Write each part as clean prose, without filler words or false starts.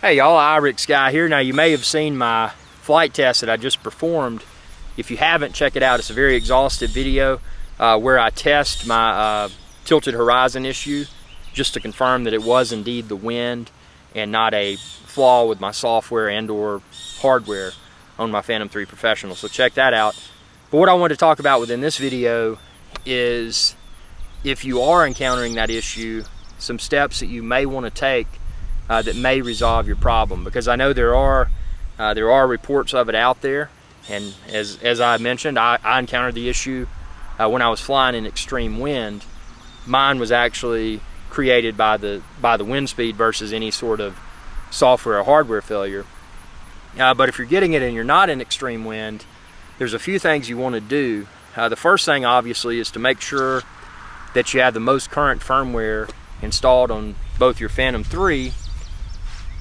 Hey y'all, IrixGuy here. Now you may have seen my flight test that I just performed. If you haven't, check it out. It's a very exhaustive video where I test my tilted horizon issue just to confirm that it was indeed the wind and not a flaw with my software and or hardware on my Phantom 3 Professional. So check that out. But what I wanted to talk about within this video is if you are encountering that issue, some steps that you may want to take that may resolve your problem, because I know there are reports of it out there, and as I mentioned, I encountered the issue when I was flying in extreme wind. Mine was actually created by the wind speed versus any sort of software or hardware failure. But if you're getting it and you're not in extreme wind, there's a few things you want to do. The first thing obviously is to make sure that you have the most current firmware installed on both your Phantom 3,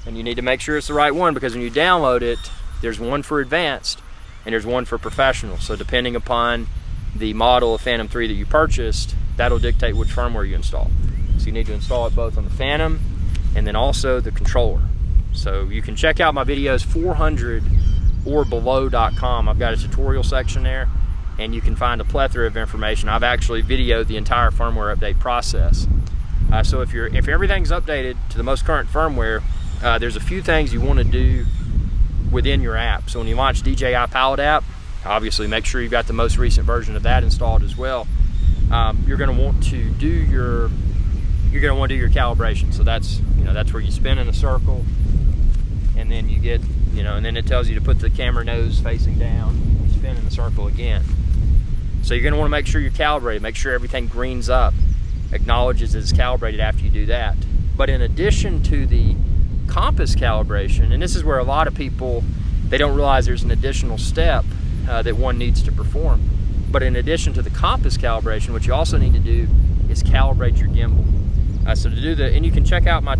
and you need to make sure it's the right one, because when you download it, there's one for advanced and there's one for professional. So depending upon the model of Phantom 3 that you purchased, that'll dictate which firmware you install. So you need to install it both on the Phantom and then also the controller. So you can check out my videos 400orbelow.com. I've got a tutorial section there, and you can find a plethora of information. I've actually videoed the entire firmware update process. So if everything's updated to the most current firmware, there's a few things you want to do within your app. So when you launch DJI Pilot app, obviously make sure you've got the most recent version of that installed as well. You're going to want to do your calibration. So that's where you spin in a circle, and then you get, and then it tells you to put the camera nose facing down, you spin in the circle again. So you're going to want to make sure you're calibrated, make sure everything greens up, acknowledges it's calibrated after you do that. But in addition to the compass calibration, and this is where a lot of people, they don't realize there's an additional step that one needs to perform. But in addition to the compass calibration, what you also need to do is calibrate your gimbal. So to do and you can check out my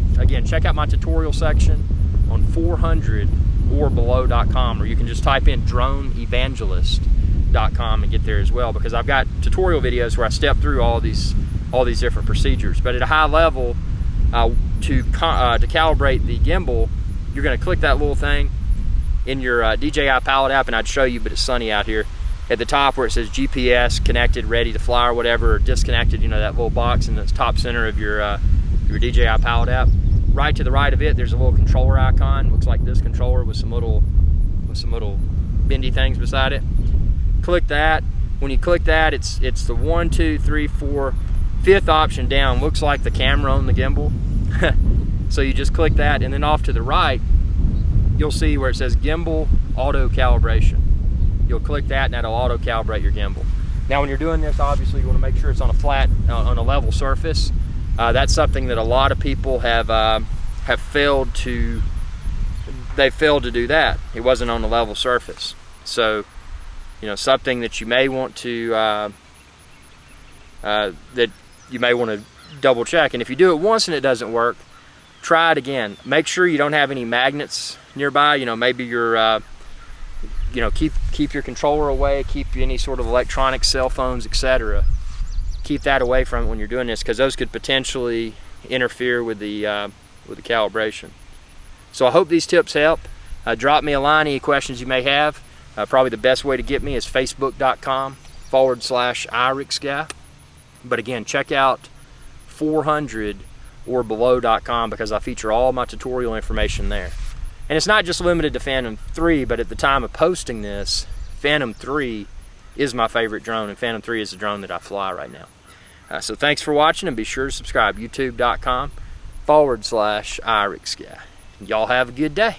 tutorial section on 400orbelow.com, or you can just type in droneevangelist.com and get there as well, because I've got tutorial videos where I step through all these different procedures. But at a high level, to calibrate the gimbal, you're going to click that little thing in your DJI Pilot app, and I'd show you, but it's sunny out here, at the top where it says GPS connected, ready to fly, or whatever, or disconnected, that little box in the top center of your DJI Pilot app. Right to the right of it, there's a little controller icon. Looks like this controller with some little bendy things beside it. Click that. When you click that, it's the 1, 2, 3, 4, 5th option down. Looks like the camera on the gimbal. So you just click that, and then off to the right, you'll see where it says gimbal auto calibration. You'll click that, and that'll auto calibrate your gimbal. Now when you're doing this, obviously you want to make sure it's on a flat, on a level surface. That's something that a lot of people have failed to. They've failed to do that. It wasn't on a level surface. So, something that you may want to double check. And if you do it once and it doesn't work, try it again. Make sure you don't have any magnets nearby. Maybe you're keep your controller away, keep any sort of electronic, cell phones, etc. Keep that away from it when you're doing this, because those could potentially interfere with the calibration. So I hope these tips help. Drop me a line, any questions you may have. Probably the best way to get me is facebook.com/IrixGuy. But again, check out 400orbelow.com, because I feature all my tutorial information there. And it's not just limited to Phantom 3, but at the time of posting this, Phantom 3 is my favorite drone, and Phantom 3 is the drone that I fly right now. So thanks for watching, and be sure to subscribe, youtube.com/IrixGuy. Y'all have a good day.